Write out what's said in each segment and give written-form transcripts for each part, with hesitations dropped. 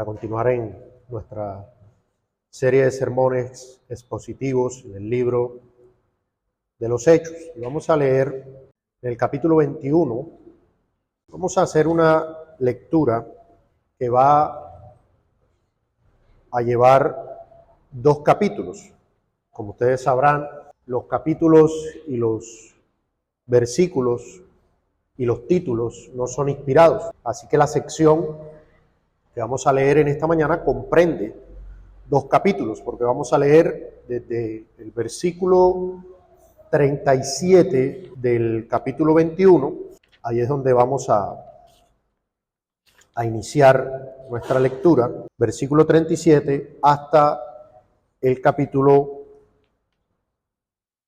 continuar en nuestra serie de sermones expositivos en el libro de los Hechos. Y vamos a leer en el capítulo 21, vamos a hacer una lectura que va a llevar 2 capítulos. Como ustedes sabrán, los capítulos y los versículos y los títulos no son inspirados. Así que la sección que vamos a leer en esta mañana comprende 2 capítulos, porque vamos a leer desde el versículo 37 del capítulo 21, ahí es donde vamos a iniciar nuestra lectura, versículo 37 hasta el capítulo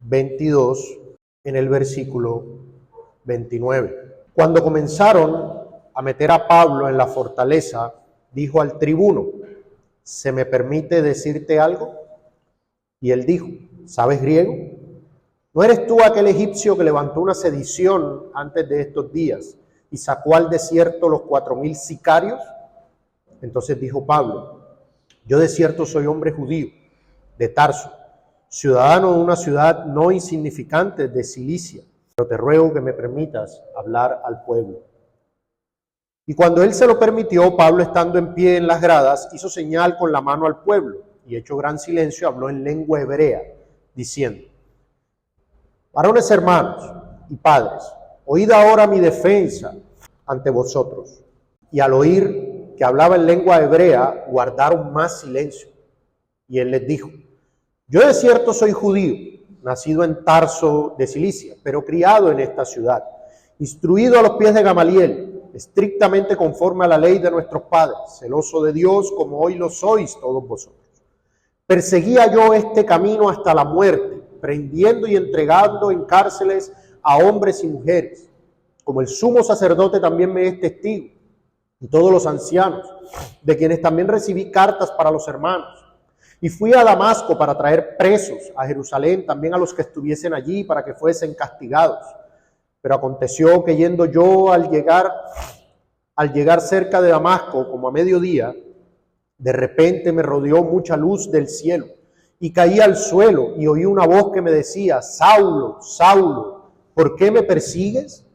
22 en el versículo 29. Cuando comenzaron a meter a Pablo en la fortaleza, dijo al tribuno: ¿se me permite decirte algo? Y él dijo: ¿sabes griego? ¿No eres tú aquel egipcio que levantó una sedición antes de estos días y sacó al desierto los 4,000 sicarios? Entonces dijo Pablo: yo de cierto soy hombre judío, de Tarso, ciudadano de una ciudad no insignificante de Cilicia, pero te ruego que me permitas hablar al pueblo. Y cuando él se lo permitió, Pablo, estando en pie en las gradas, hizo señal con la mano al pueblo, y hecho gran silencio, habló en lengua hebrea, diciendo: varones hermanos y padres, oíd ahora mi defensa ante vosotros. Y al oír que hablaba en lengua hebrea, guardaron más silencio. Y él les dijo: yo de cierto soy judío, nacido en Tarso de Cilicia, pero criado en esta ciudad, instruido a los pies de Gamaliel, estrictamente conforme a la ley de nuestros padres, celoso de Dios como hoy lo sois todos vosotros. Perseguía yo este camino hasta la muerte, prendiendo y entregando en cárceles a hombres y mujeres, como el sumo sacerdote también me es testigo, y todos los ancianos, de quienes también recibí cartas para los hermanos. Y fui a Damasco para traer presos a Jerusalén, también a los que estuviesen allí, para que fuesen castigados. Pero aconteció que yendo yo al llegar cerca de Damasco, como a mediodía, de repente me rodeó mucha luz del cielo, y caí al suelo, y oí una voz que me decía: Saulo, Saulo, ¿por qué me persigues?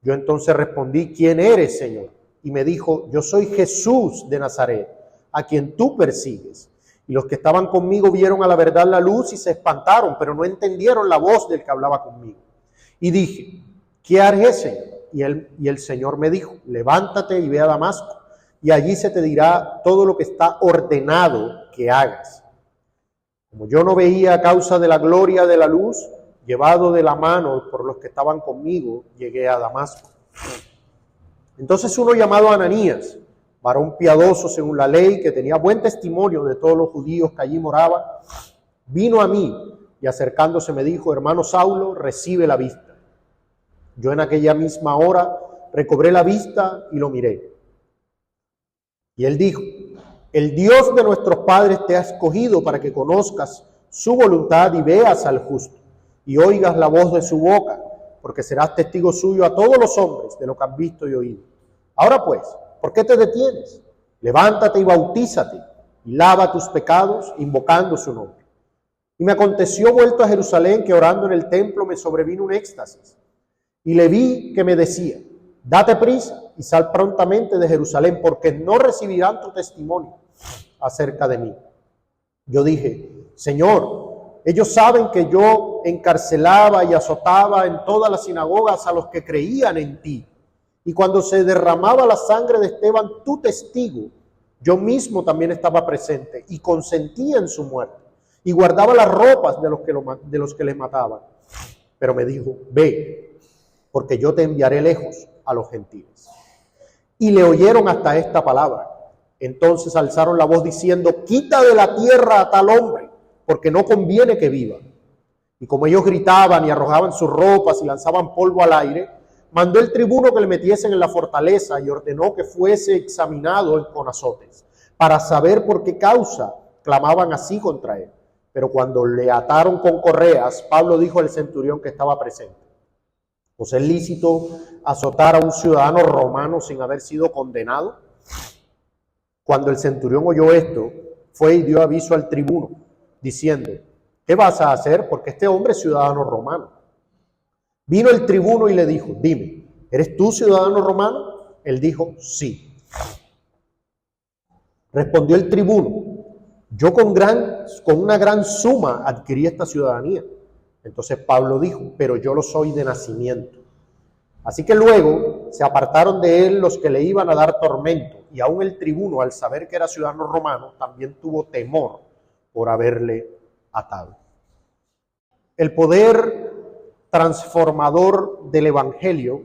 Yo entonces respondí: ¿quién eres, Señor? Y me dijo: yo soy Jesús de Nazaret, a quien tú persigues. Y los que estaban conmigo vieron a la verdad la luz y se espantaron, pero no entendieron la voz del que hablaba conmigo. Y dije: ¿qué haré, Señor? Y el Señor me dijo: levántate y ve a Damasco, y allí se te dirá todo lo que está ordenado que hagas. Como yo no veía a causa de la gloria de la luz, llevado de la mano por los que estaban conmigo, llegué a Damasco. Entonces uno llamado Ananías, varón piadoso según la ley, que tenía buen testimonio de todos los judíos que allí moraban, vino a mí y acercándose me dijo: hermano Saulo, recibe la vista. Yo en aquella misma hora recobré la vista y lo miré. Y él dijo: el Dios de nuestros padres te ha escogido para que conozcas su voluntad y veas al justo, y oigas la voz de su boca, porque serás testigo suyo a todos los hombres de lo que has visto y oído. Ahora pues, ¿por qué te detienes? Levántate y bautízate, y lava tus pecados, invocando su nombre. Y me aconteció, vuelto a Jerusalén, que orando en el templo me sobrevino un éxtasis, y le vi que me decía: date prisa y sal prontamente de Jerusalén, porque no recibirán tu testimonio acerca de mí. Yo dije: Señor, ellos saben que yo encarcelaba y azotaba en todas las sinagogas a los que creían en ti. Y cuando se derramaba la sangre de Esteban, tu testigo, yo mismo también estaba presente y consentía en su muerte y guardaba las ropas de los que les mataban. Pero me dijo: ve, porque yo te enviaré lejos a los gentiles. Y le oyeron hasta esta palabra. Entonces alzaron la voz diciendo: quita de la tierra a tal hombre, porque no conviene que viva. Y como ellos gritaban y arrojaban sus ropas y lanzaban polvo al aire, mandó el tribuno que le metiesen en la fortaleza y ordenó que fuese examinado con azotes, para saber por qué causa clamaban así contra él. Pero cuando le ataron con correas, Pablo dijo al centurión que estaba presente: ¿os es lícito azotar a un ciudadano romano sin haber sido condenado? Cuando el centurión oyó esto, fue y dio aviso al tribuno, diciendo: ¿qué vas a hacer? Porque este hombre es ciudadano romano. Vino el tribuno y le dijo: dime, ¿eres tú ciudadano romano? Él dijo: sí. Respondió el tribuno: yo con una gran suma adquirí esta ciudadanía. Entonces Pablo dijo: pero yo lo soy de nacimiento. Así que luego se apartaron de él los que le iban a dar tormento, y aún el tribuno, al saber que era ciudadano romano, también tuvo temor por haberle atado. El poder transformador del Evangelio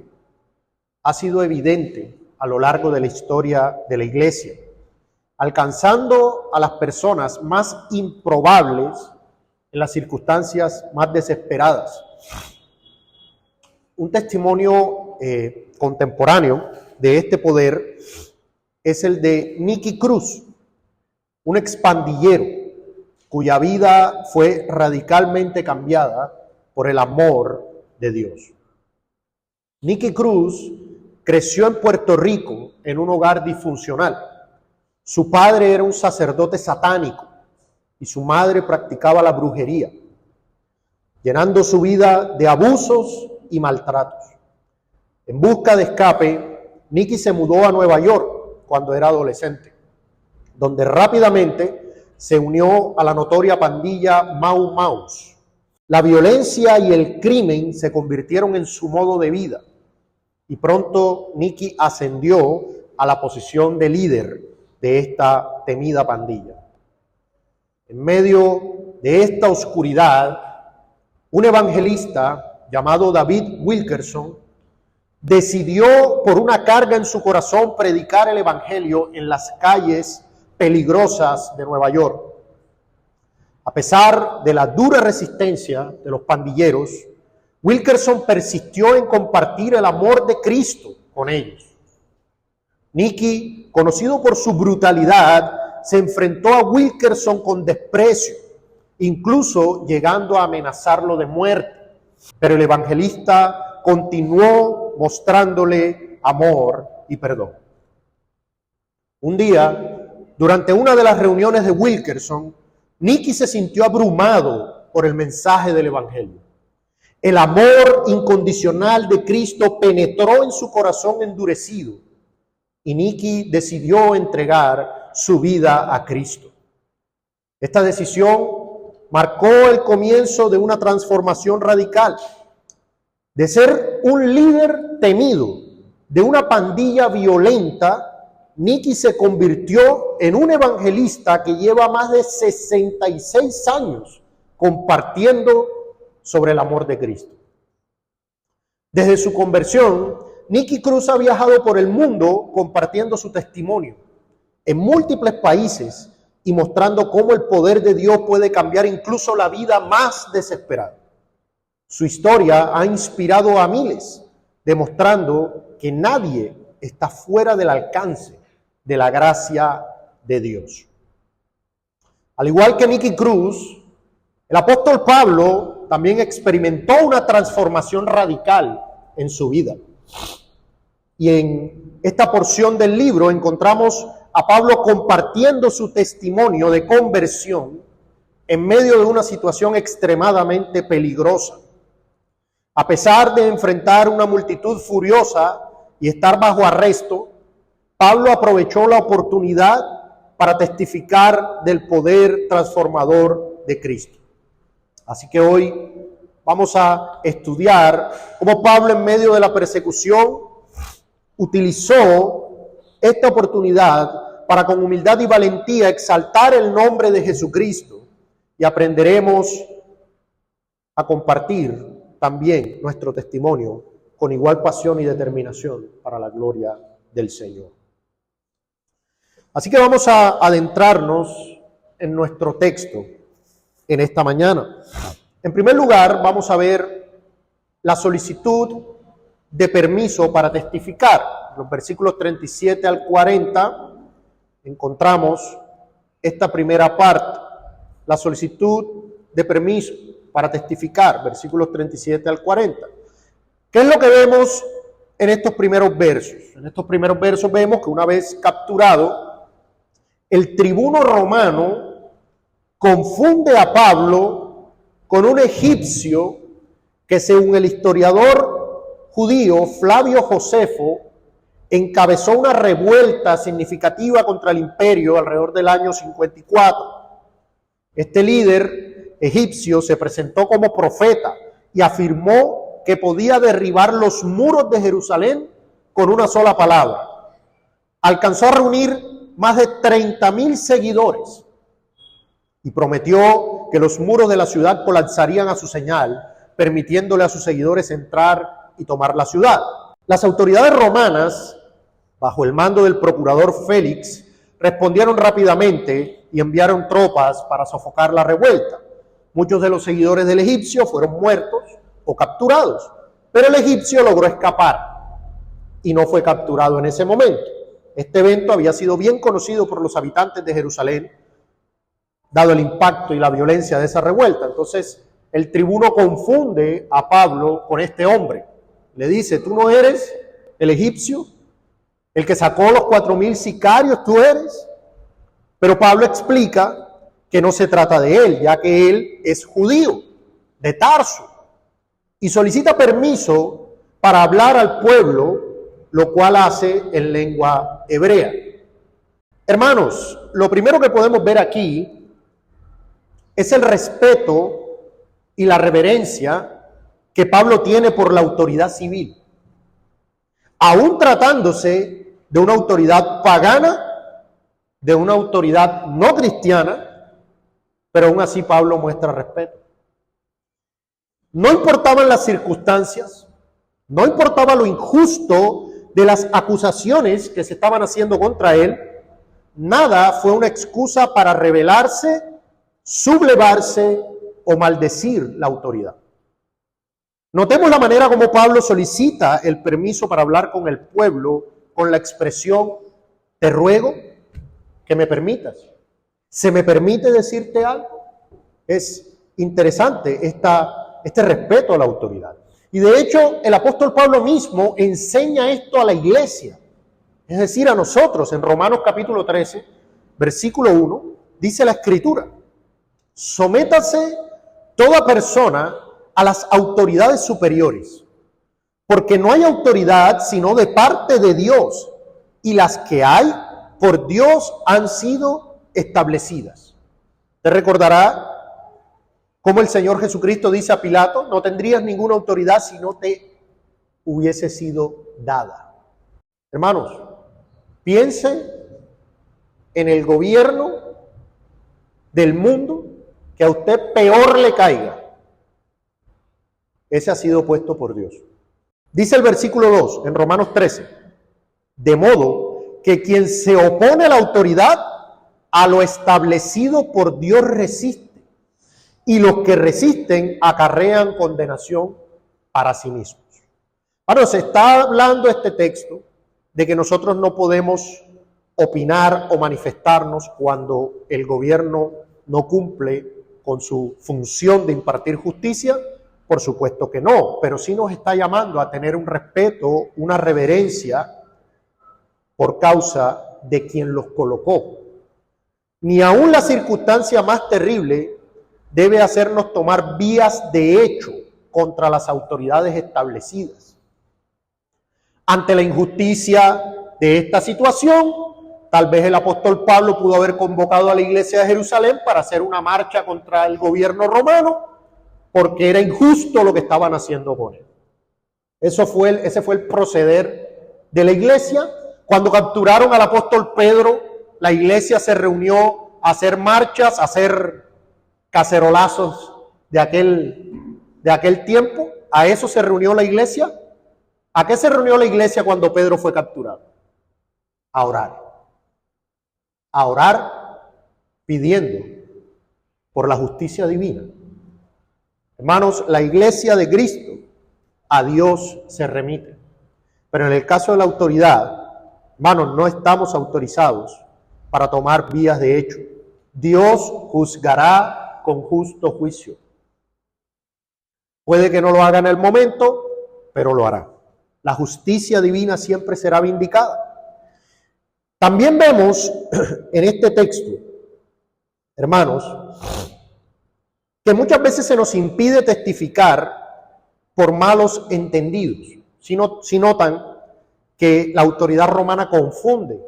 ha sido evidente a lo largo de la historia de la Iglesia, alcanzando a las personas más improbables en las circunstancias más desesperadas. Un testimonio contemporáneo de este poder es el de Nicky Cruz, un expandillero cuya vida fue radicalmente cambiada por el amor de Dios. Nicky Cruz creció en Puerto Rico en un hogar disfuncional. Su padre era un sacerdote satánico y su madre practicaba la brujería, llenando su vida de abusos y maltratos. En busca de escape, Nicky se mudó a Nueva York cuando era adolescente, donde rápidamente se unió a la notoria pandilla Mau Maus. La violencia y el crimen se convirtieron en su modo de vida y pronto Nicky ascendió a la posición de líder de esta temida pandilla. En medio de esta oscuridad, un evangelista llamado David Wilkerson decidió, por una carga en su corazón, predicar el evangelio en las calles peligrosas de Nueva York. A pesar de la dura resistencia de los pandilleros, Wilkerson persistió en compartir el amor de Cristo con ellos. Nicky, conocido por su brutalidad, se enfrentó a Wilkerson con desprecio, incluso llegando a amenazarlo de muerte. Pero el evangelista continuó mostrándole amor y perdón. Un día, durante una de las reuniones de Wilkerson, Nicky se sintió abrumado por el mensaje del evangelio. El amor incondicional de Cristo penetró en su corazón endurecido y Nicky decidió entregar su vida a Cristo. Esta decisión marcó el comienzo de una transformación radical. De ser un líder temido de una pandilla violenta, Nicky se convirtió en un evangelista que lleva más de 66 años compartiendo sobre el amor de Cristo. Desde su conversión, Nicky Cruz ha viajado por el mundo compartiendo su testimonio en múltiples países y mostrando cómo el poder de Dios puede cambiar incluso la vida más desesperada. Su historia ha inspirado a miles, demostrando que nadie está fuera del alcance de la gracia de Dios. Al igual que Nicky Cruz, el apóstol Pablo también experimentó una transformación radical en su vida. Y en esta porción del libro encontramos a Pablo compartiendo su testimonio de conversión en medio de una situación extremadamente peligrosa. A pesar de enfrentar una multitud furiosa y estar bajo arresto, Pablo aprovechó la oportunidad para testificar del poder transformador de Cristo. Así que hoy vamos a estudiar cómo Pablo, en medio de la persecución, utilizó esta oportunidad para, con humildad y valentía, exaltar el nombre de Jesucristo, y aprenderemos a compartir también nuestro testimonio con igual pasión y determinación para la gloria del Señor. Así que vamos a adentrarnos en nuestro texto en esta mañana. En primer lugar, vamos a ver la solicitud de permiso para testificar. En los versículos 37 al 40 encontramos esta primera parte, la solicitud de permiso para testificar, versículos 37 al 40. ¿Qué es lo que vemos en estos primeros versos? En estos primeros versos vemos que una vez capturado, el tribuno romano confunde a Pablo con un egipcio que, según el historiador judío Flavio Josefo, encabezó una revuelta significativa contra el imperio alrededor del año 54. Este líder egipcio se presentó como profeta y afirmó que podía derribar los muros de Jerusalén con una sola palabra. Alcanzó a reunir más de 30,000 seguidores y prometió que los muros de la ciudad colapsarían a su señal, permitiéndole a sus seguidores entrar y tomar la ciudad. Las autoridades romanas, bajo el mando del procurador Félix, respondieron rápidamente y enviaron tropas para sofocar la revuelta. Muchos de los seguidores del egipcio fueron muertos o capturados, pero el egipcio logró escapar y no fue capturado en ese momento. Este evento había sido bien conocido por los habitantes de Jerusalén, dado el impacto y la violencia de esa revuelta. Entonces, el tribuno confunde a Pablo con este hombre. Le dice: tú no eres el egipcio, el que sacó los 4,000 sicarios, tú eres. Pero Pablo explica que no se trata de él, ya que él es judío, de Tarso, y solicita permiso para hablar al pueblo, lo cual hace en lengua hebrea. Hermanos, lo primero que podemos ver aquí es el respeto y la reverencia que Pablo tiene por la autoridad civil. Aún tratándose de una autoridad pagana, de una autoridad no cristiana, pero aún así Pablo muestra respeto. No importaban las circunstancias, no importaba lo injusto de las acusaciones que se estaban haciendo contra él, nada fue una excusa para rebelarse, sublevarse o maldecir la autoridad. Notemos la manera como Pablo solicita el permiso para hablar con el pueblo con la expresión: te ruego que me permitas. ¿Se me permite decirte algo? Es interesante este respeto a la autoridad. Y de hecho, el apóstol Pablo mismo enseña esto a la iglesia, es decir, a nosotros. En Romanos capítulo 13, versículo 1, dice la Escritura: sométase toda persona a las autoridades superiores, porque no hay autoridad sino de parte de Dios, y las que hay por Dios han sido establecidas. Te recordará cómo el Señor Jesucristo dice a Pilato: no tendrías ninguna autoridad si no te hubiese sido dada. Hermanos, piensen en el gobierno del mundo que a usted peor le caiga. Ese ha sido puesto por Dios. Dice el versículo 2 en Romanos 13: de modo que quien se opone a la autoridad, a lo establecido por Dios resiste, y los que resisten acarrean condenación para sí mismos. Ahora, se está hablando este texto de que nosotros no podemos opinar o manifestarnos cuando el gobierno no cumple con su función de impartir justicia. Por supuesto que no, pero sí nos está llamando a tener un respeto, una reverencia por causa de quien los colocó. Ni aun la circunstancia más terrible debe hacernos tomar vías de hecho contra las autoridades establecidas. Ante la injusticia de esta situación, tal vez el apóstol Pablo pudo haber convocado a la iglesia de Jerusalén para hacer una marcha contra el gobierno romano, porque era injusto lo que estaban haciendo con él. Ese fue el proceder de la iglesia. Cuando capturaron al apóstol Pedro, la iglesia se reunió a hacer marchas, a hacer cacerolazos de aquel tiempo. ¿A eso se reunió la iglesia? ¿A qué se reunió la iglesia cuando Pedro fue capturado? A orar. A orar pidiendo por la justicia divina. Hermanos, la iglesia de Cristo a Dios se remite. Pero en el caso de la autoridad, hermanos, no estamos autorizados para tomar vías de hecho. Dios juzgará con justo juicio. Puede que no lo haga en el momento, pero lo hará. La justicia divina siempre será vindicada. También vemos en este texto, hermanos, que muchas veces se nos impide testificar por malos entendidos. Si notan que la autoridad romana confunde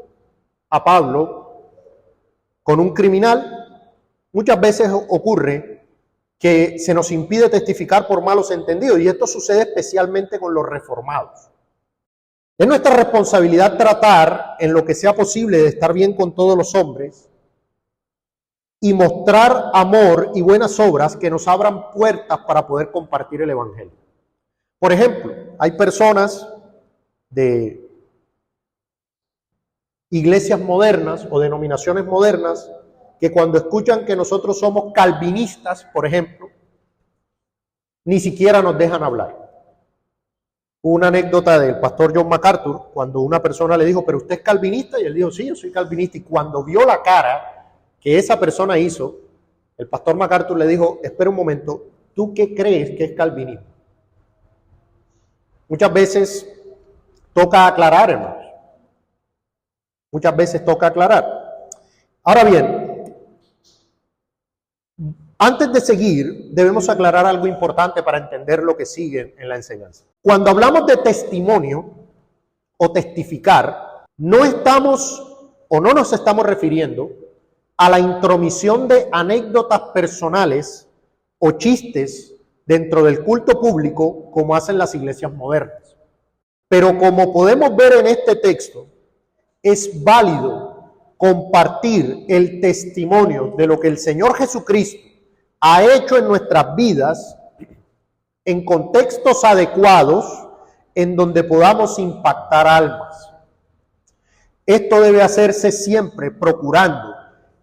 a Pablo con un criminal, muchas veces ocurre que se nos impide testificar por malos entendidos, y esto sucede especialmente con los reformados. Es nuestra responsabilidad tratar en lo que sea posible de estar bien con todos los hombres y mostrar amor y buenas obras que nos abran puertas para poder compartir el evangelio. Por ejemplo, hay personas de iglesias modernas o denominaciones modernas que cuando escuchan que nosotros somos calvinistas, por ejemplo, ni siquiera nos dejan hablar. Una anécdota del pastor John MacArthur, cuando una persona le dijo, ¿pero usted es calvinista? Y él dijo, sí, yo soy calvinista. Y cuando vio la cara que esa persona hizo, el pastor MacArthur le dijo, espera un momento, ¿tú qué crees que es calvinismo? Muchas veces toca aclarar, hermanos. Muchas veces toca aclarar. Ahora bien, antes de seguir, debemos aclarar algo importante para entender lo que sigue en la enseñanza. Cuando hablamos de testimonio o testificar, no nos estamos refiriendo a la intromisión de anécdotas personales o chistes dentro del culto público como hacen las iglesias modernas. Pero como podemos ver en este texto, es válido compartir el testimonio de lo que el Señor Jesucristo ha hecho en nuestras vidas en contextos adecuados en donde podamos impactar almas. Esto debe hacerse siempre procurando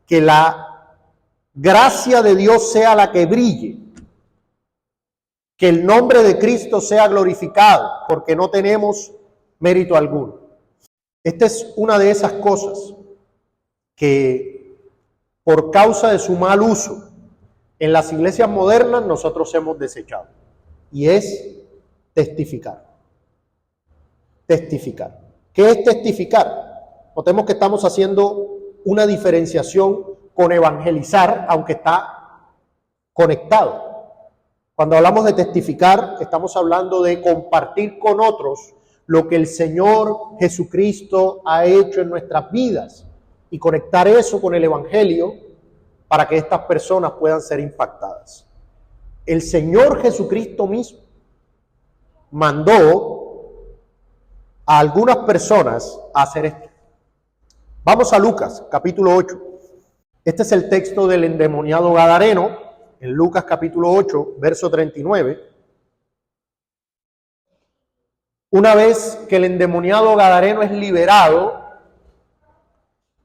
que la gracia de Dios sea la que brille, que el nombre de Cristo sea glorificado, porque no tenemos mérito alguno. Esta es una de esas cosas que por causa de su mal uso en las iglesias modernas nosotros hemos desechado, y es testificar. Testificar. ¿Qué es testificar? Notemos que estamos haciendo una diferenciación con evangelizar, aunque está conectado. Cuando hablamos de testificar, estamos hablando de compartir con otros lo que el Señor Jesucristo ha hecho en nuestras vidas y conectar eso con el evangelio para que estas personas puedan ser impactadas. El Señor Jesucristo mismo mandó a algunas personas a hacer esto. Vamos a Lucas, capítulo 8. Este es el texto del endemoniado gadareno, en Lucas capítulo 8, verso 39. Una vez que el endemoniado gadareno es liberado,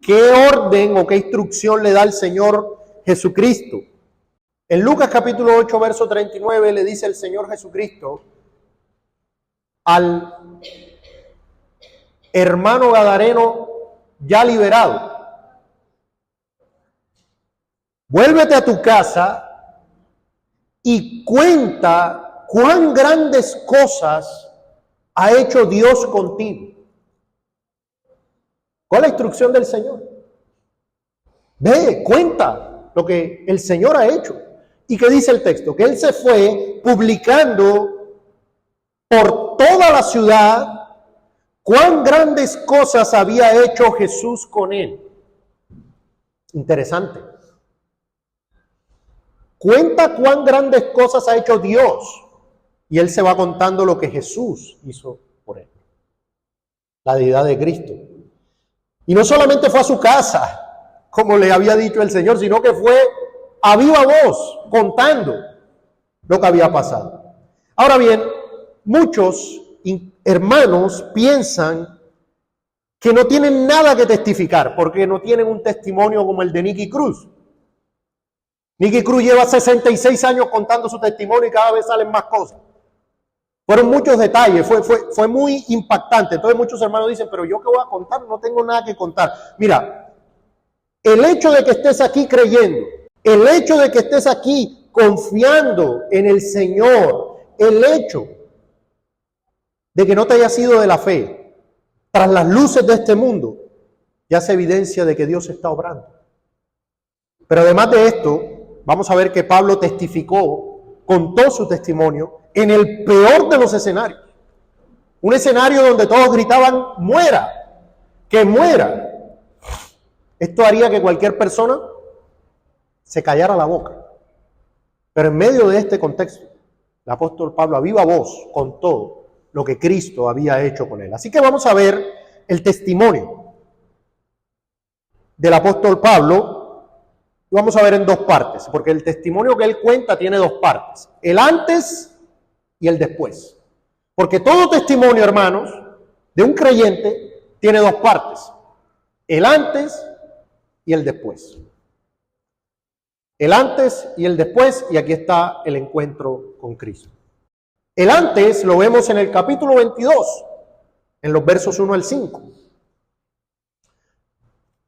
¿qué orden o qué instrucción le da el Señor Jesucristo? En Lucas capítulo 8, verso 39 le dice el Señor Jesucristo al hermano gadareno ya liberado: vuélvete a tu casa y cuenta cuán grandes cosas ha hecho Dios contigo. ¿Cuál es la instrucción del Señor? Ve, cuenta lo que el Señor ha hecho. ¿Y qué dice el texto? Que Él se fue publicando por toda la ciudad cuán grandes cosas había hecho Jesús con él. Interesante. Cuenta cuán grandes cosas ha hecho Dios. Y Él se va contando lo que Jesús hizo por él. La deidad de Cristo. Y no solamente fue a su casa, como le había dicho el Señor, sino que fue a viva voz, contando lo que había pasado. Ahora bien, muchos hermanos piensan que no tienen nada que testificar, porque no tienen un testimonio como el de Nicky Cruz. Nicky Cruz lleva 66 años contando su testimonio y cada vez salen más cosas. Fueron muchos detalles, fue muy impactante. Entonces muchos hermanos dicen, pero yo qué voy a contar, no tengo nada que contar. Mira, el hecho de que estés aquí creyendo, el hecho de que estés aquí confiando en el Señor, el hecho de que no te hayas ido de la fe tras las luces de este mundo, ya es evidencia de que Dios está obrando. Pero además de esto, vamos a ver que Pablo testificó, contó su testimonio en el peor de los escenarios. Un escenario donde todos gritaban, muera, que muera. Esto haría que cualquier persona se callara la boca. Pero en medio de este contexto, el apóstol Pablo a viva voz contó lo que Cristo había hecho con él. Así que vamos a ver el testimonio del apóstol Pablo. Lo vamos a ver en dos partes, porque el testimonio que él cuenta tiene dos partes: el antes y el después. Porque todo testimonio, hermanos, de un creyente tiene dos partes: el antes y el después. El antes y el después, y aquí está el encuentro con Cristo. El antes lo vemos en el capítulo 22, en los versos 1 al 5.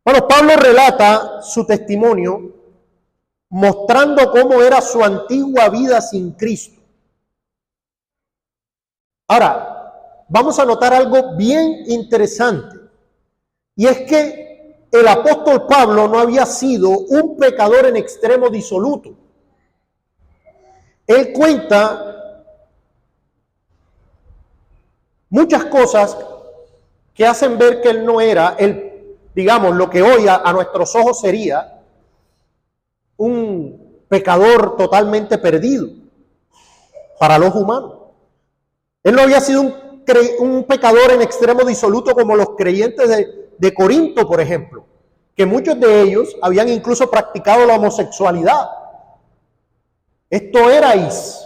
Bueno, Pablo relata su testimonio mostrando cómo era su antigua vida sin Cristo. Ahora, vamos a notar algo bien interesante, y es que el apóstol Pablo no había sido un pecador en extremo disoluto. Él cuenta muchas cosas que hacen ver que él no era digamos, lo que hoy a nuestros ojos sería un pecador totalmente perdido para los humanos. Él no había sido un pecador en extremo disoluto como los creyentes de Corinto, por ejemplo, que muchos de ellos habían incluso practicado la homosexualidad. Esto erais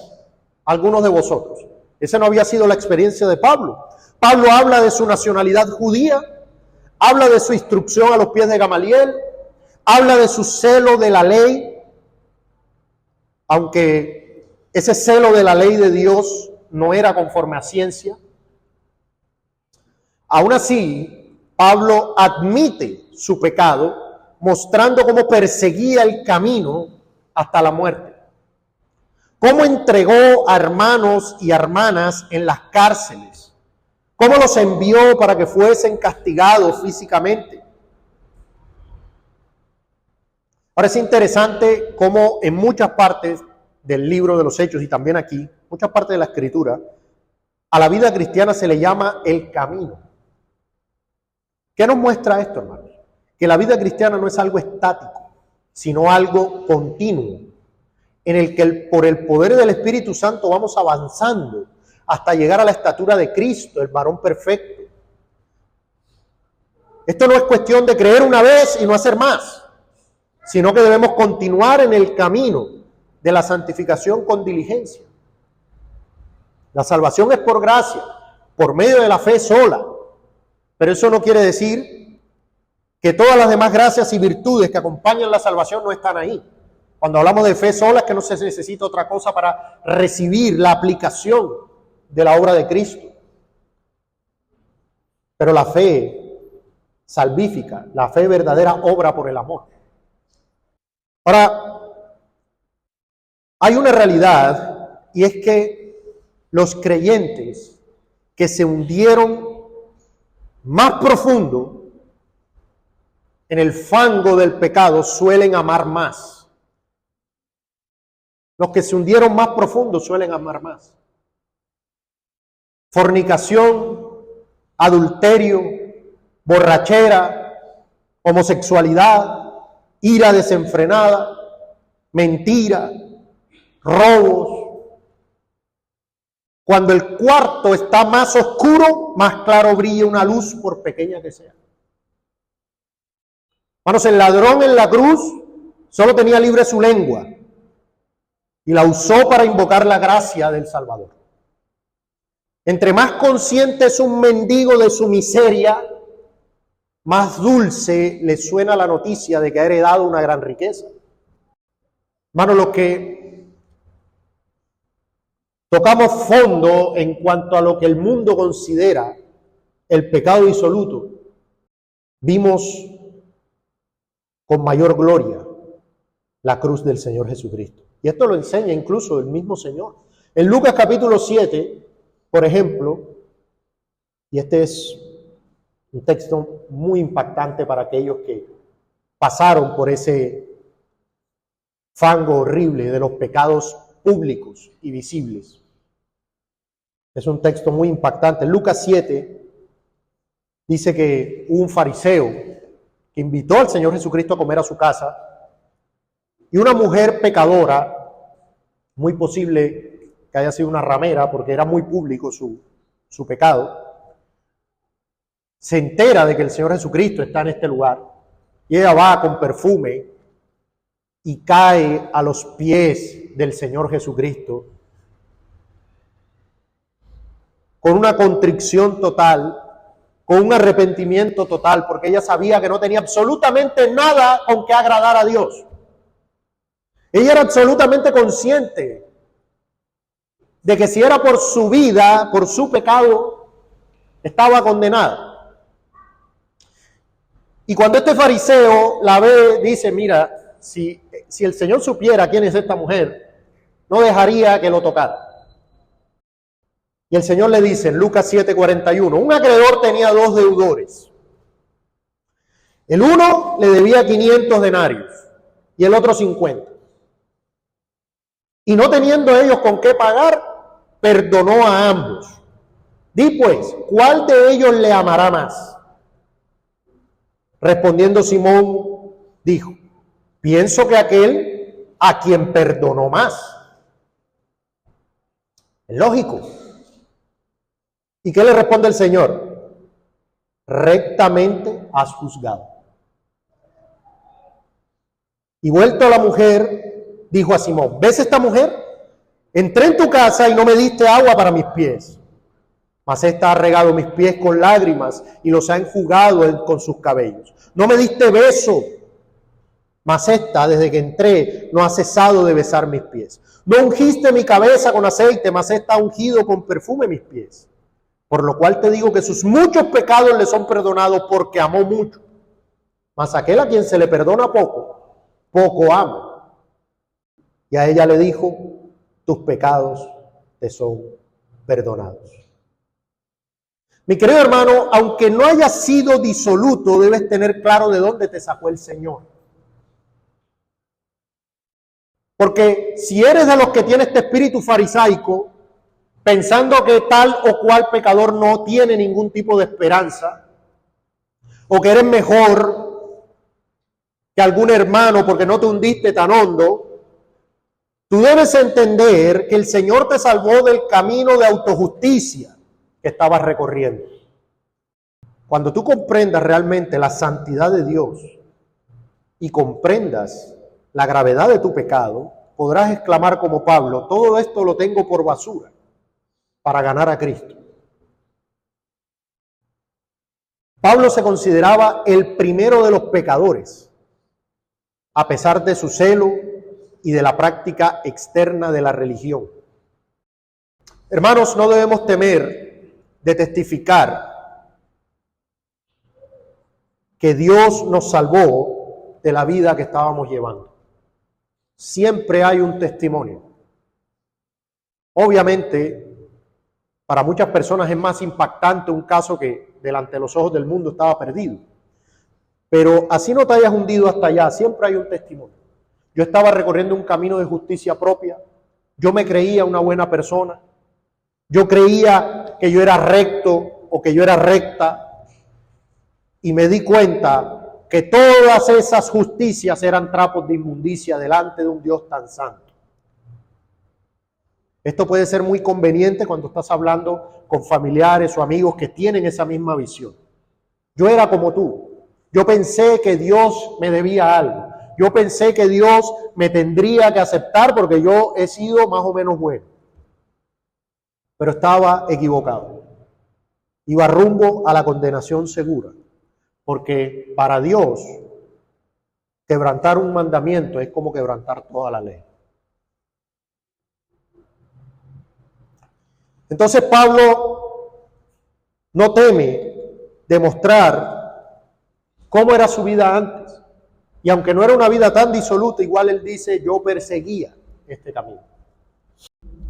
algunos de vosotros. Esa no había sido la experiencia de Pablo. Pablo habla de su nacionalidad judía, habla de su instrucción a los pies de Gamaliel, habla de su celo de la ley, aunque ese celo de la ley de Dios no era conforme a ciencia. Aún así, Pablo admite su pecado, mostrando cómo perseguía el camino hasta la muerte, cómo entregó a hermanos y hermanas en las cárceles, cómo los envió para que fuesen castigados físicamente. Ahora es interesante cómo en muchas partes del libro de los Hechos y también aquí, muchas partes de la Escritura, a la vida cristiana se le llama el camino. ¿Qué nos muestra esto, hermanos? Que la vida cristiana no es algo estático, sino algo continuo, en el que por el poder del Espíritu Santo vamos avanzando hasta llegar a la estatura de Cristo, el varón perfecto. Esto no es cuestión de creer una vez y no hacer más, sino que debemos continuar en el camino de la santificación con diligencia. La salvación es por gracia, por medio de la fe sola. Pero eso no quiere decir que todas las demás gracias y virtudes que acompañan la salvación no están ahí. Cuando hablamos de fe sola es que no se necesita otra cosa para recibir la aplicación de la obra de Cristo. Pero la fe salvífica, la fe verdadera, obra por el amor. Ahora, hay una realidad, y es que los creyentes que se hundieron más profundo en el fango del pecado suelen amar más. Los que se hundieron más profundo suelen amar más. Fornicación, adulterio, borrachera, homosexualidad, ira desenfrenada, mentira, robos. Cuando el cuarto está más oscuro, más claro brilla una luz, por pequeña que sea. Hermanos, el ladrón en la cruz solo tenía libre su lengua y la usó para invocar la gracia del Salvador. Entre más consciente es un mendigo de su miseria, más dulce le suena la noticia de que ha heredado una gran riqueza. Hermanos, lo que tocamos fondo en cuanto a lo que el mundo considera el pecado disoluto, vimos con mayor gloria la cruz del Señor Jesucristo. Y esto lo enseña incluso el mismo Señor. En Lucas capítulo 7, por ejemplo, y este es Un texto muy impactante para aquellos que pasaron por ese fango horrible de los pecados públicos y visibles. Es un texto muy impactante. Lucas 7 dice que hubo un fariseo que invitó al Señor Jesucristo a comer a su casa y una mujer pecadora, muy posible que haya sido una ramera porque era muy público su pecado, se entera de que el Señor Jesucristo está en este lugar y ella va con perfume y cae a los pies del Señor Jesucristo con una contrición total, con un arrepentimiento total, porque ella sabía que no tenía absolutamente nada con que agradar a Dios. Ella era absolutamente consciente de que si era por su vida, por su pecado, estaba condenada. Y cuando este fariseo la ve, dice, mira, si el Señor supiera quién es esta mujer, no dejaría que lo tocara. Y el Señor le dice en Lucas 7:41, un acreedor tenía 2 deudores. El uno le debía 500 denarios y el otro 50. Y no teniendo ellos con qué pagar, perdonó a ambos. Di pues, ¿cuál de ellos le amará más? Respondiendo Simón, dijo, pienso que aquel a quien perdonó más. Es lógico. ¿Y qué le responde el Señor? Rectamente has juzgado. Y vuelto a la mujer, dijo a Simón, ¿ves esta mujer? Entré en tu casa y no me diste agua para mis pies, mas esta ha regado mis pies con lágrimas y los ha enjugado con sus cabellos. No me diste beso, mas esta, desde que entré, no ha cesado de besar mis pies. No ungiste mi cabeza con aceite, mas esta ha ungido con perfume mis pies. Por lo cual te digo que sus muchos pecados le son perdonados porque amó mucho. Mas aquel a quien se le perdona poco, poco ama. Y a ella le dijo, tus pecados te son perdonados. Mi querido hermano, aunque no hayas sido disoluto, debes tener claro de dónde te sacó el Señor. Porque si eres de los que tiene este espíritu farisaico, pensando que tal o cual pecador no tiene ningún tipo de esperanza, o que eres mejor que algún hermano porque no te hundiste tan hondo, tú debes entender que el Señor te salvó del camino de autojusticia que estabas recorriendo. Cuando tú comprendas realmente la santidad de Dios y comprendas la gravedad de tu pecado, podrás exclamar como Pablo, todo esto lo tengo por basura para ganar a Cristo. Pablo se consideraba el primero de los pecadores, a pesar de su celo y de la práctica externa de la religión. Hermanos, no debemos temer de testificar que Dios nos salvó de la vida que estábamos llevando. Siempre hay un testimonio. Obviamente, para muchas personas es más impactante un caso que delante de los ojos del mundo estaba perdido. Pero así no te hayas hundido hasta allá, siempre hay un testimonio. Yo estaba recorriendo un camino de justicia propia. Yo me creía una buena persona. Yo creía que yo era recto o que yo era recta. Y me di cuenta que todas esas justicias eran trapos de inmundicia delante de un Dios tan santo. Esto puede ser muy conveniente cuando estás hablando con familiares o amigos que tienen esa misma visión. Yo era como tú. Yo pensé que Dios me debía algo. Yo pensé que Dios me tendría que aceptar porque yo he sido más o menos bueno. Pero estaba equivocado. Iba rumbo a la condenación segura. Porque para Dios, quebrantar un mandamiento es como quebrantar toda la ley. Entonces Pablo no teme demostrar cómo era su vida antes. Y aunque no era una vida tan disoluta, igual él dice, yo perseguía este camino.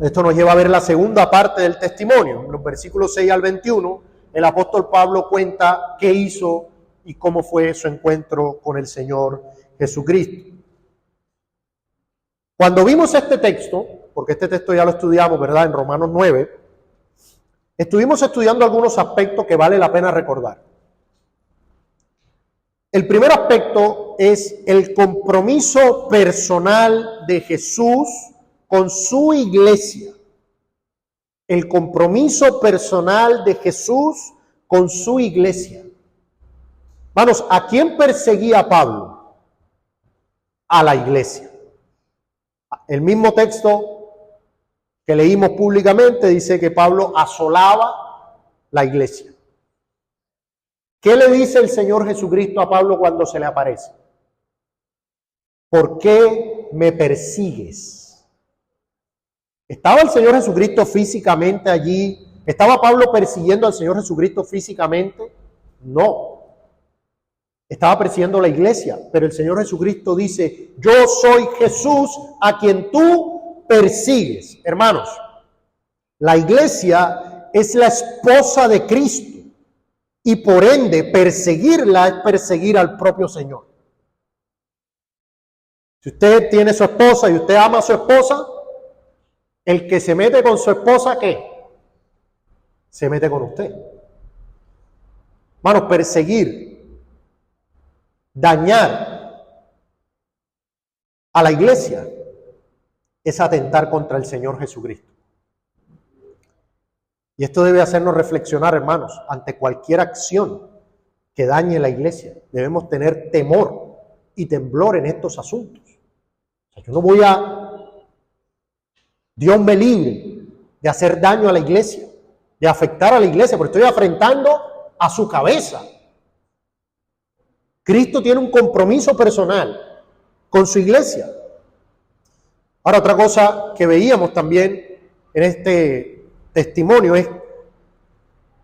Esto nos lleva a ver la segunda parte del testimonio. En los versículos 6 al 21, el apóstol Pablo cuenta qué hizo y cómo fue su encuentro con el Señor Jesucristo. Cuando vimos este texto, porque este texto ya lo estudiamos, ¿verdad? En Romanos 9, estuvimos estudiando algunos aspectos que vale la pena recordar. El primer aspecto es el compromiso personal de Jesús con su iglesia. El compromiso personal de Jesús con su iglesia. Hermanos, ¿a quién perseguía Pablo? A la iglesia. El mismo texto que leímos públicamente dice que Pablo asolaba la iglesia. ¿Qué le dice el Señor Jesucristo a Pablo cuando se le aparece? ¿Por qué me persigues? ¿Estaba el Señor Jesucristo físicamente allí? ¿Estaba Pablo persiguiendo al Señor Jesucristo físicamente? No. Estaba persiguiendo la iglesia, pero el Señor Jesucristo dice, yo soy Jesús a quien tú persigues. Hermanos, la iglesia es la esposa de Cristo. Y por ende, perseguirla es perseguir al propio Señor. Si usted tiene su esposa y usted ama a su esposa, el que se mete con su esposa, ¿qué? Se mete con usted. Hermanos, perseguir, dañar a la iglesia es atentar contra el Señor Jesucristo. Y esto debe hacernos reflexionar, hermanos, ante cualquier acción que dañe la iglesia. Debemos tener temor y temblor en estos asuntos. O sea, yo no voy a, Dios me libre de hacer daño a la iglesia, de afectar a la iglesia, porque estoy afrentando a su cabeza. Cristo tiene un compromiso personal con su iglesia. Ahora, otra cosa que veíamos también en este testimonio es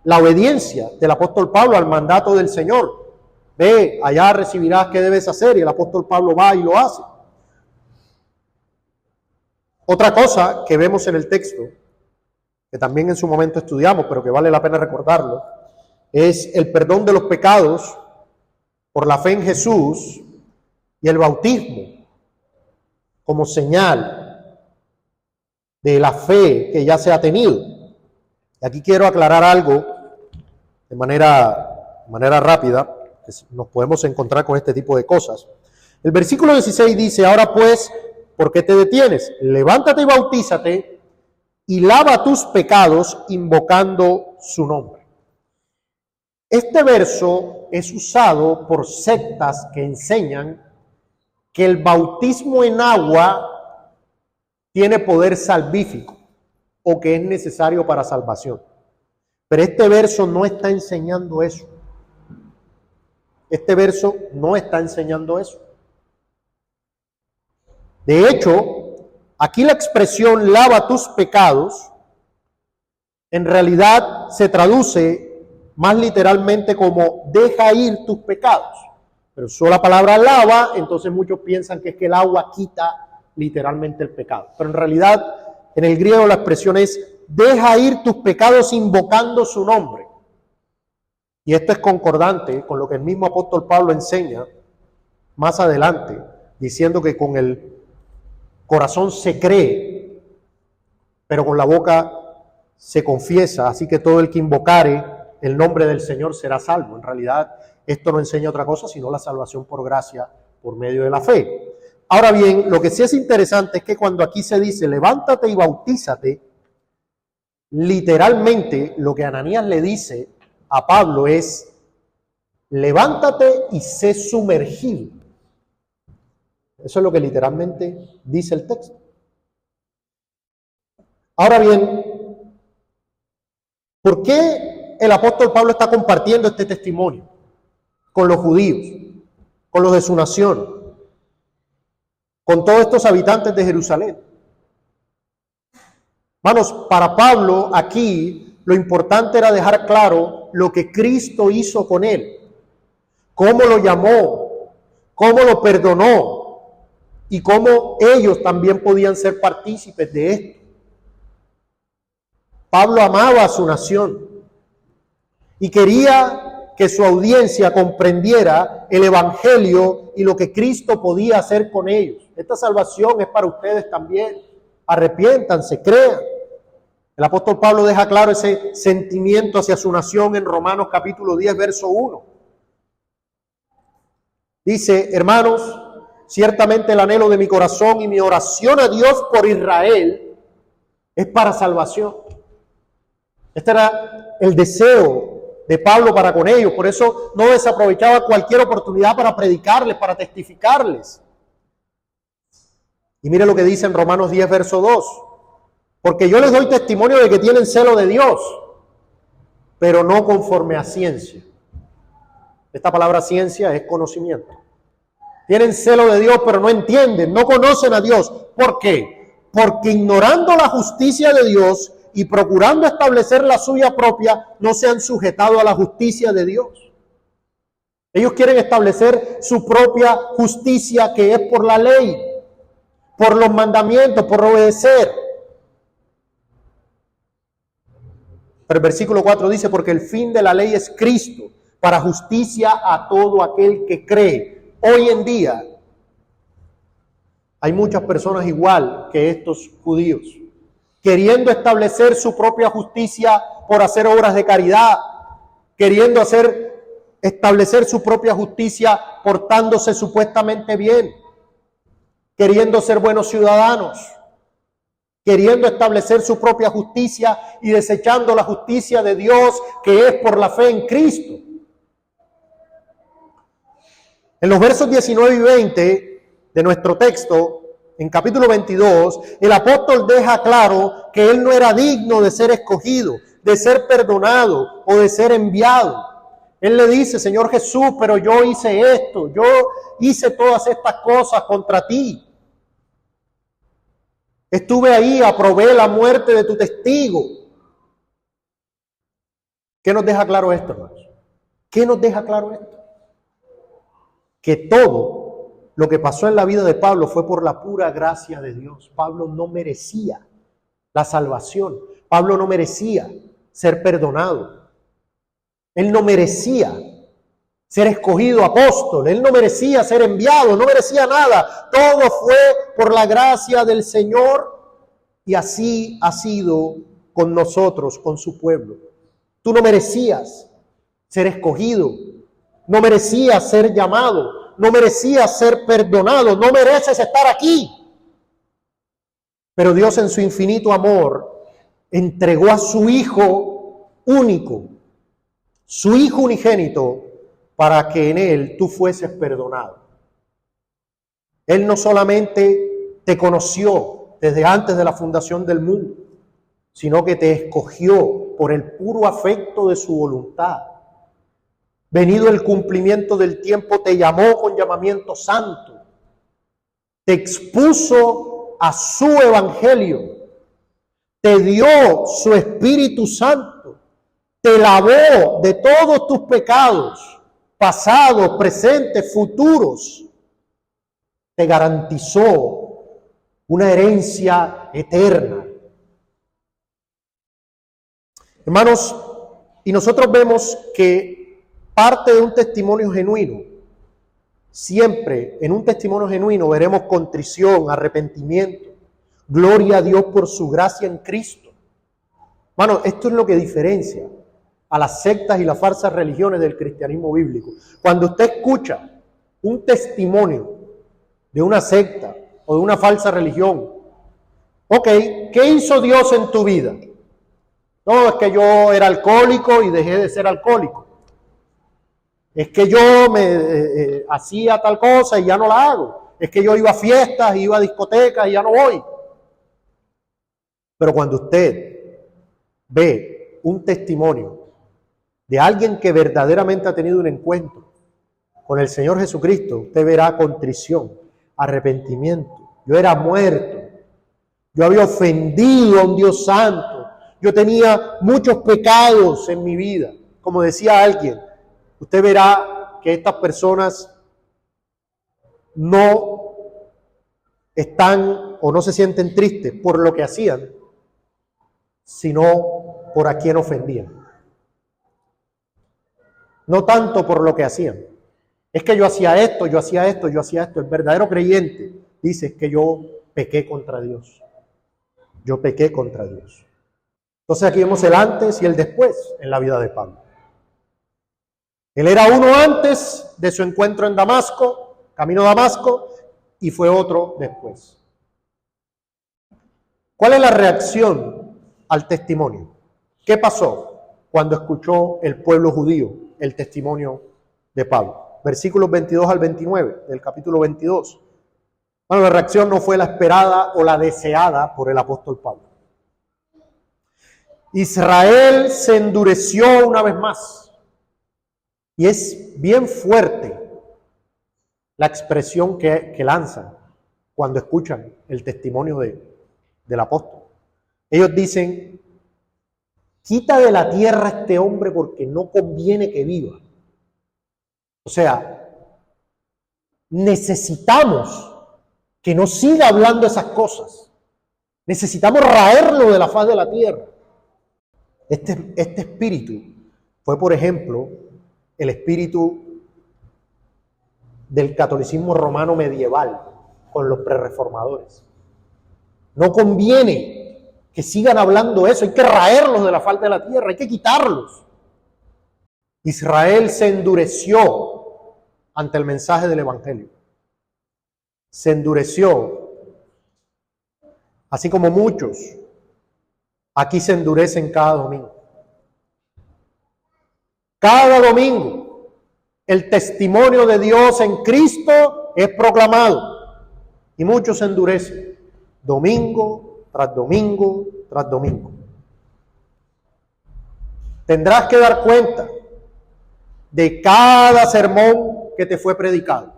la obediencia del apóstol Pablo al mandato del Señor. Ve, allá recibirás qué debes hacer, y el apóstol Pablo va y lo hace. Otra cosa que vemos en el texto, que también en su momento estudiamos, pero que vale la pena recordarlo, es el perdón de los pecados por la fe en Jesús y el bautismo como señal de la fe que ya se ha tenido. Y aquí quiero aclarar algo de manera rápida, que nos podemos encontrar con este tipo de cosas. El versículo 16 dice, ahora pues, ¿por qué te detienes? Levántate y bautízate y lava tus pecados invocando su nombre. Este verso es usado por sectas que enseñan que el bautismo en agua tiene poder salvífico o que es necesario para salvación. Pero este verso no está enseñando eso. Este verso no está enseñando eso. De hecho, aquí la expresión lava tus pecados en realidad se traduce más literalmente como deja ir tus pecados. Pero usó la palabra lava, entonces muchos piensan que es que el agua quita literalmente el pecado. Pero en realidad, en el griego la expresión es deja ir tus pecados invocando su nombre. Y esto es concordante con lo que el mismo apóstol Pablo enseña más adelante, diciendo que con el corazón se cree, pero con la boca se confiesa. Así que todo el que invocare el nombre del Señor será salvo. En realidad, esto no enseña otra cosa, sino la salvación por gracia, por medio de la fe. Ahora bien, lo que sí es interesante es que cuando aquí se dice, levántate y bautízate, literalmente lo que Ananías le dice a Pablo es, levántate y sé sumergido. Eso es lo que literalmente dice el texto. Ahora bien, ¿por qué el apóstol Pablo está compartiendo este testimonio con los judíos, con los de su nación, con todos estos habitantes de Jerusalén? Hermanos, para Pablo aquí lo importante era dejar claro lo que Cristo hizo con él, cómo lo llamó, cómo lo perdonó y cómo ellos también podían ser partícipes de esto. Pablo amaba a su nación y quería que su audiencia comprendiera el Evangelio y lo que Cristo podía hacer con ellos. Esta salvación es para ustedes también. Arrepiéntanse, crean. El apóstol Pablo deja claro ese sentimiento hacia su nación en Romanos capítulo 10, verso 1. Dice: hermanos, ciertamente el anhelo de mi corazón y mi oración a Dios por Israel es para salvación. Este era el deseo de Pablo para con ellos. Por eso no desaprovechaba cualquier oportunidad para predicarles, para testificarles. Y mire lo que dice en Romanos 10, verso 2. Porque yo les doy testimonio de que tienen celo de Dios, pero no conforme a ciencia. Esta palabra ciencia es conocimiento. Tienen celo de Dios, pero no entienden, no conocen a Dios. ¿Por qué? Porque ignorando la justicia de Dios y procurando establecer la suya propia, no se han sujetado a la justicia de Dios. Ellos quieren establecer su propia justicia, que es por la ley, por los mandamientos, por obedecer. Pero el versículo 4 dice: porque el fin de la ley es Cristo, para justicia a todo aquel que cree. Hoy en día hay muchas personas igual que estos judíos, queriendo establecer su propia justicia por hacer obras de caridad, queriendo establecer su propia justicia portándose supuestamente bien, queriendo ser buenos ciudadanos, queriendo establecer su propia justicia y desechando la justicia de Dios, que es por la fe en Cristo. En los versos 19 y 20 de nuestro texto, en capítulo 22, el apóstol deja claro que él no era digno de ser escogido, de ser perdonado o de ser enviado. Él le dice: Señor Jesús, pero yo hice esto, yo hice todas estas cosas contra ti. Estuve ahí, aprobé la muerte de tu testigo. ¿Qué nos deja claro esto, hermanos? ¿Qué nos deja claro esto? Que todo lo que pasó en la vida de Pablo fue por la pura gracia de Dios. Pablo no merecía la salvación. Pablo no merecía ser perdonado. Él no merecía ser escogido apóstol. Él no merecía ser enviado. No merecía nada. Todo fue por la gracia del Señor, y así ha sido con nosotros, con su pueblo. Tú no merecías ser escogido. No merecías ser llamado, no merecías ser perdonado, no mereces estar aquí. Pero Dios, en su infinito amor, entregó a su Hijo único, su Hijo unigénito, para que en Él tú fueses perdonado. Él no solamente te conoció desde antes de la fundación del mundo, sino que te escogió por el puro afecto de su voluntad. Venido el cumplimiento del tiempo, te llamó con llamamiento santo, te expuso a su evangelio, te dio su Espíritu Santo, te lavó de todos tus pecados, pasados, presentes, futuros, te garantizó una herencia eterna. Hermanos, y nosotros vemos que parte de un testimonio genuino, siempre en un testimonio genuino veremos contrición, arrepentimiento, gloria a Dios por su gracia en Cristo. Hermano, esto es lo que diferencia a las sectas y las falsas religiones del cristianismo bíblico. Cuando usted escucha un testimonio de una secta o de una falsa religión, ok, ¿qué hizo Dios en tu vida? No, es que yo era alcohólico y dejé de ser alcohólico. Es que yo me hacía tal cosa y ya no la hago. Es que yo iba a fiestas, iba a discotecas y ya no voy. Pero cuando usted ve un testimonio de alguien que verdaderamente ha tenido un encuentro con el Señor Jesucristo, usted verá contrición, arrepentimiento. Yo era muerto. Yo había ofendido a un Dios santo. Yo tenía muchos pecados en mi vida. Como decía alguien, usted verá que estas personas no están o no se sienten tristes por lo que hacían, sino por a quien ofendían. no tanto por lo que hacían. Es que yo hacía esto, yo hacía esto, yo hacía esto. El verdadero creyente dice que yo pequé contra Dios. Yo pequé contra Dios. Entonces aquí vemos el antes y el después en la vida de Pablo. Él era uno antes de su encuentro en Damasco, camino a Damasco, y fue otro después. ¿Cuál es la reacción al testimonio? ¿Qué pasó cuando escuchó el pueblo judío el testimonio de Pablo? Versículos 22 al 29 del capítulo 22. Bueno, la reacción no fue la esperada o la deseada por el apóstol Pablo. Israel se endureció una vez más. Y es bien fuerte la expresión que lanzan cuando escuchan el testimonio del apóstol. Ellos dicen: quita de la tierra a este hombre porque no conviene que viva. O sea, necesitamos que no siga hablando esas cosas. Necesitamos raerlo de la faz de la tierra. Este espíritu fue, por ejemplo, el espíritu del catolicismo romano medieval con los prerreformadores. No conviene que sigan hablando eso, hay que raerlos de la faz de la tierra, hay que quitarlos. Israel se endureció ante el mensaje del evangelio. Se endureció, así como muchos aquí se endurecen cada domingo. Cada domingo el testimonio de Dios en Cristo es proclamado y muchos se endurecen domingo tras domingo tras domingo. Tendrás que dar cuenta de cada sermón que te fue predicado,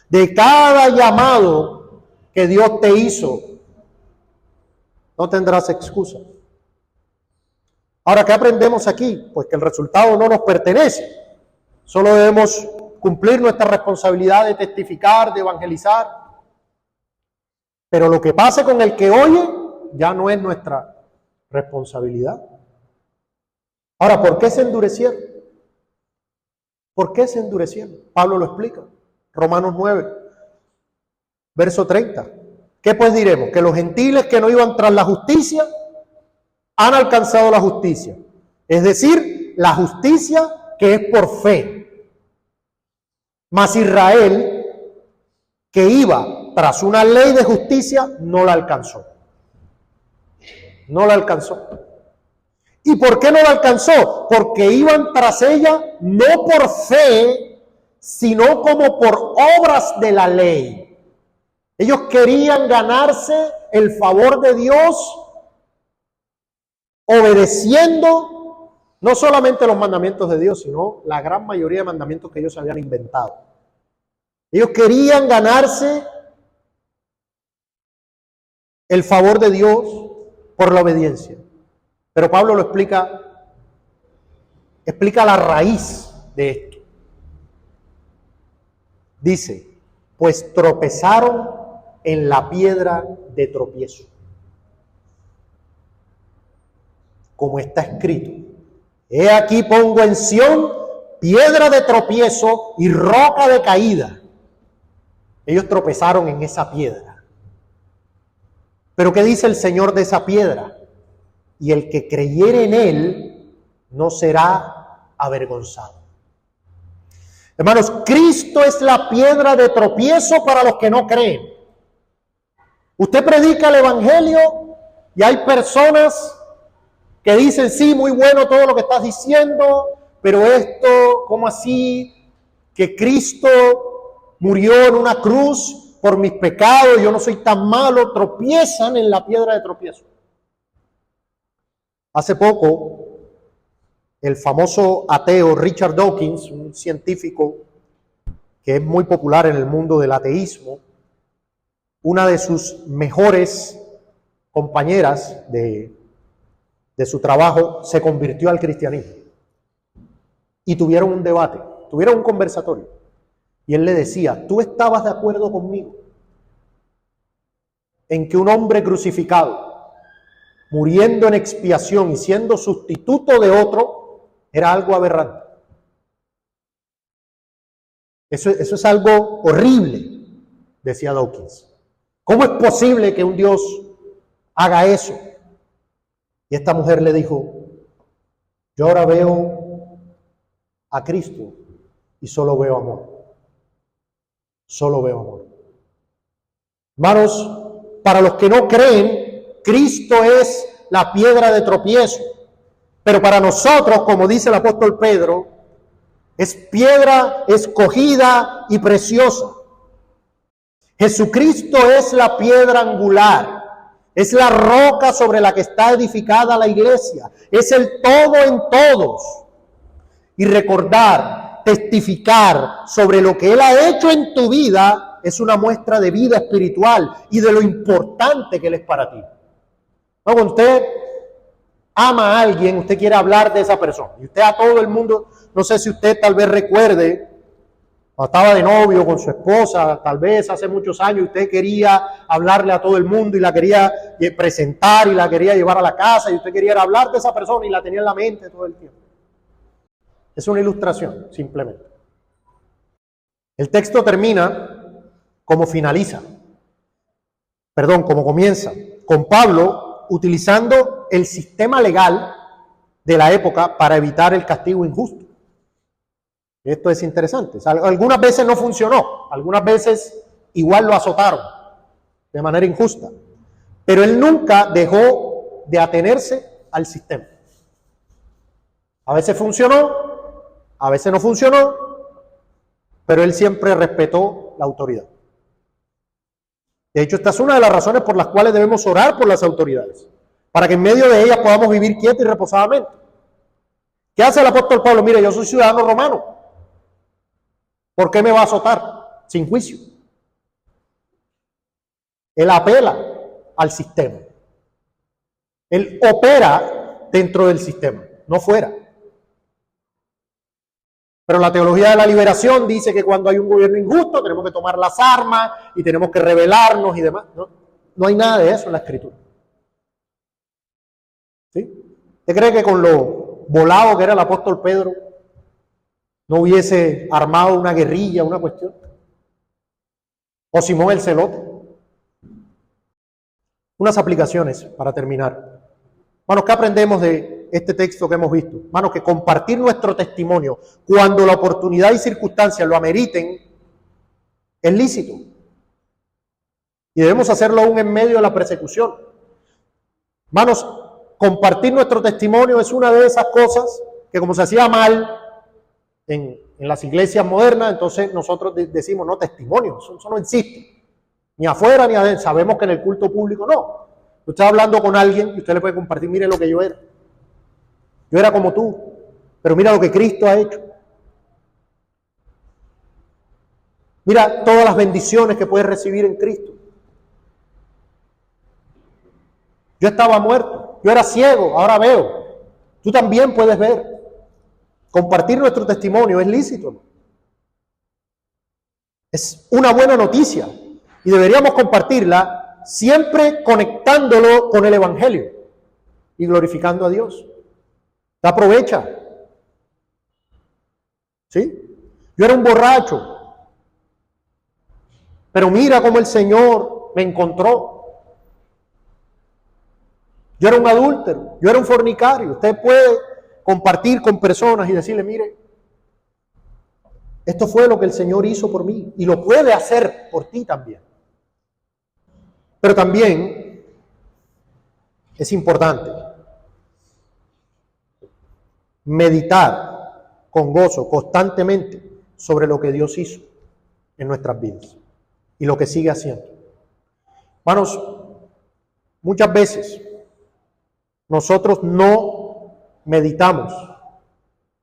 de cada llamado que Dios te hizo. No tendrás excusa. Ahora, ¿qué aprendemos aquí? Pues que el resultado no nos pertenece. Solo debemos cumplir nuestra responsabilidad de testificar, de evangelizar. Pero lo que pase con el que oye ya no es nuestra responsabilidad. Ahora, ¿por qué se endurecieron? ¿Por qué se endurecieron? Pablo lo explica. Romanos 9, verso 30. ¿Qué pues diremos? Que los gentiles que no iban tras la justicia han alcanzado la justicia. Es decir, la justicia que es por fe. Mas Israel, que iba tras una ley de justicia, no la alcanzó. No la alcanzó. ¿Y por qué no la alcanzó? Porque iban tras ella no por fe, sino como por obras de la ley. Ellos querían ganarse el favor de Dios obedeciendo no solamente los mandamientos de Dios, sino la gran mayoría de mandamientos que ellos habían inventado. Ellos querían ganarse el favor de Dios por la obediencia. Pero Pablo lo explica la raíz de esto. Dice, pues tropezaron en la piedra de tropiezo. Como está escrito, he aquí pongo en Sión piedra de tropiezo y roca de caída. Ellos tropezaron en esa piedra. Pero ¿qué dice el Señor de esa piedra? Y el que creyere en él no será avergonzado. Hermanos, Cristo es la piedra de tropiezo para los que no creen. Usted predica el evangelio y hay personas que dicen, sí, muy bueno todo lo que estás diciendo, pero esto, ¿cómo así? Que Cristo murió en una cruz por mis pecados, yo no soy tan malo, tropiezan en la piedra de tropiezo. Hace poco, el famoso ateo Richard Dawkins, un científico que es muy popular en el mundo del ateísmo, una de sus mejores compañeras de su trabajo se convirtió al cristianismo. Y tuvieron un debate, tuvieron un conversatorio. Y él le decía, ¿tú estabas de acuerdo conmigo en que un hombre crucificado, muriendo en expiación y siendo sustituto de otro, era algo aberrante? Eso es algo horrible, decía Dawkins. ¿Cómo es posible que un Dios haga eso? Y esta mujer le dijo, yo ahora veo a Cristo y solo veo amor. Solo veo amor. Hermanos, para los que no creen, Cristo es la piedra de tropiezo. Pero para nosotros, como dice el apóstol Pedro, es piedra escogida y preciosa. Jesucristo es la piedra angular, es la roca sobre la que está edificada la iglesia, es el todo en todos. Y recordar, testificar sobre lo que Él ha hecho en tu vida es una muestra de vida espiritual y de lo importante que Él es para ti. ¿No? Cuando usted ama a alguien, usted quiere hablar de esa persona. Y usted a todo el mundo, no sé si usted tal vez recuerde, cuando estaba de novio con su esposa, tal vez hace muchos años, usted quería hablarle a todo el mundo y la quería presentar y la quería llevar a la casa y usted quería hablar de esa persona y la tenía en la mente todo el tiempo. Es una ilustración, simplemente. El texto termina como finaliza. Perdón, como comienza. Con Pablo utilizando el sistema legal de la época para evitar el castigo injusto. Esto es interesante. Algunas veces no funcionó, algunas veces igual lo azotaron de manera injusta. Pero él nunca dejó de atenerse al sistema. A veces funcionó, a veces no funcionó, pero él siempre respetó la autoridad. De hecho, esta es una de las razones por las cuales debemos orar por las autoridades, para que en medio de ellas podamos vivir quietos y reposadamente. ¿Qué hace el apóstol Pablo? Mire, yo soy ciudadano romano. ¿Por qué me va a azotar? Sin juicio. Él apela al sistema. Él opera dentro del sistema, no fuera. Pero la teología de la liberación dice que cuando hay un gobierno injusto tenemos que tomar las armas y tenemos que rebelarnos y demás. No hay nada de eso en la Escritura. ¿Sí? ¿Usted cree que con lo volado que era el apóstol Pedro no hubiese armado una guerrilla, una cuestión? O Simón el Celote. Unas aplicaciones para terminar. Hermanos, ¿qué aprendemos de este texto que hemos visto? Hermanos, que compartir nuestro testimonio cuando la oportunidad y circunstancias lo ameriten es lícito. Y debemos hacerlo aún en medio de la persecución. Hermanos, compartir nuestro testimonio es una de esas cosas que, como se hacía mal en las iglesias modernas, entonces nosotros decimos, no, testimonio, eso no existe. Ni afuera ni adentro. Sabemos que en el culto público no. Usted está hablando con alguien y usted le puede compartir, mire lo que yo era. Yo era como tú, pero mira lo que Cristo ha hecho. Mira todas las bendiciones que puedes recibir en Cristo. Yo estaba muerto, yo era ciego, ahora veo. Tú también puedes ver. Compartir nuestro testimonio es lícito. Es una buena noticia y deberíamos compartirla siempre conectándolo con el Evangelio y glorificando a Dios. Te aprovecha. ¿Sí? Yo era un borracho, pero mira cómo el Señor me encontró. Yo era un adúltero, yo era un fornicario. Usted puede compartir con personas y decirle, mire, esto fue lo que el Señor hizo por mí y lo puede hacer por ti también. Pero también es importante meditar con gozo constantemente sobre lo que Dios hizo en nuestras vidas y lo que sigue haciendo. Hermanos, muchas veces nosotros no meditamos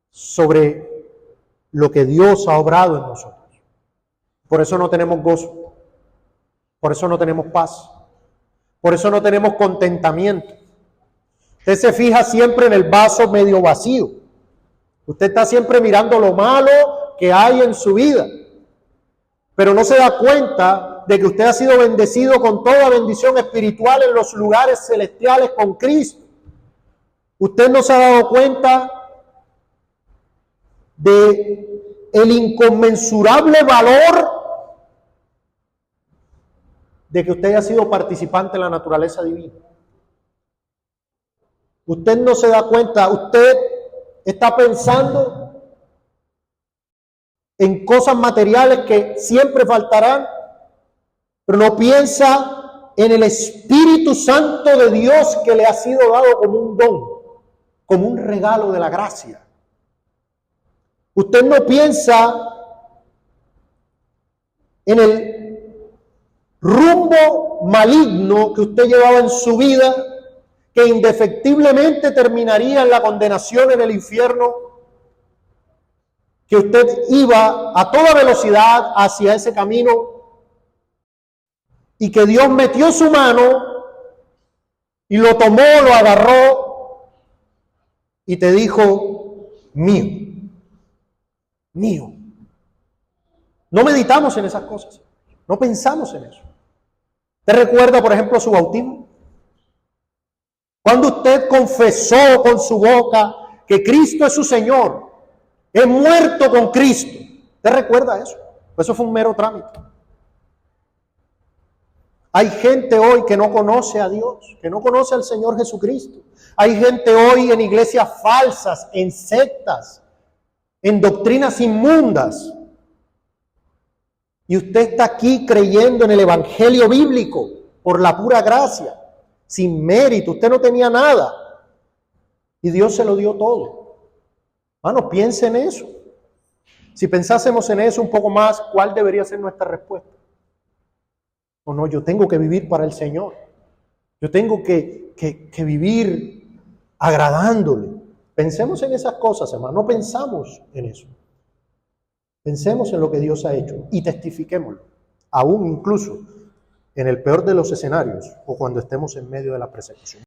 sobre lo que Dios ha obrado en nosotros. Por eso no tenemos gozo, por eso no tenemos paz, por eso no tenemos contentamiento. Usted se fija siempre en el vaso medio vacío. Usted está siempre mirando lo malo que hay en su vida, pero no se da cuenta de que usted ha sido bendecido con toda bendición espiritual en los lugares celestiales con Cristo. Usted no se ha dado cuenta de el inconmensurable valor de que usted haya sido participante en la naturaleza divina. Usted no se da cuenta, usted está pensando en cosas materiales que siempre faltarán, pero no piensa en el Espíritu Santo de Dios que le ha sido dado como un don, como un regalo de la gracia. Usted no piensa en el rumbo maligno que usted llevaba en su vida, que indefectiblemente terminaría en la condenación en el infierno, que usted iba a toda velocidad hacia ese camino y que Dios metió su mano y lo tomó, lo agarró y te dijo, mío, mío. No meditamos en esas cosas, no pensamos en eso. ¿Te recuerda, por ejemplo, su bautismo? Cuando usted confesó con su boca que Cristo es su Señor, es muerto con Cristo. ¿Te recuerda eso? Eso fue un mero trámite. Hay gente hoy que no conoce a Dios, que no conoce al Señor Jesucristo. Hay gente hoy en iglesias falsas, en sectas, en doctrinas inmundas. Y usted está aquí creyendo en el Evangelio bíblico por la pura gracia, sin mérito. Usted no tenía nada y Dios se lo dio todo. Hermano, piense en eso. Si pensásemos en eso un poco más, ¿cuál debería ser nuestra respuesta? O no, yo tengo que vivir para el Señor. Yo tengo que vivir agradándole. Pensemos en esas cosas, hermano. No pensamos en eso. Pensemos en lo que Dios ha hecho y testifiquémoslo, aún incluso en el peor de los escenarios o cuando estemos en medio de la persecución.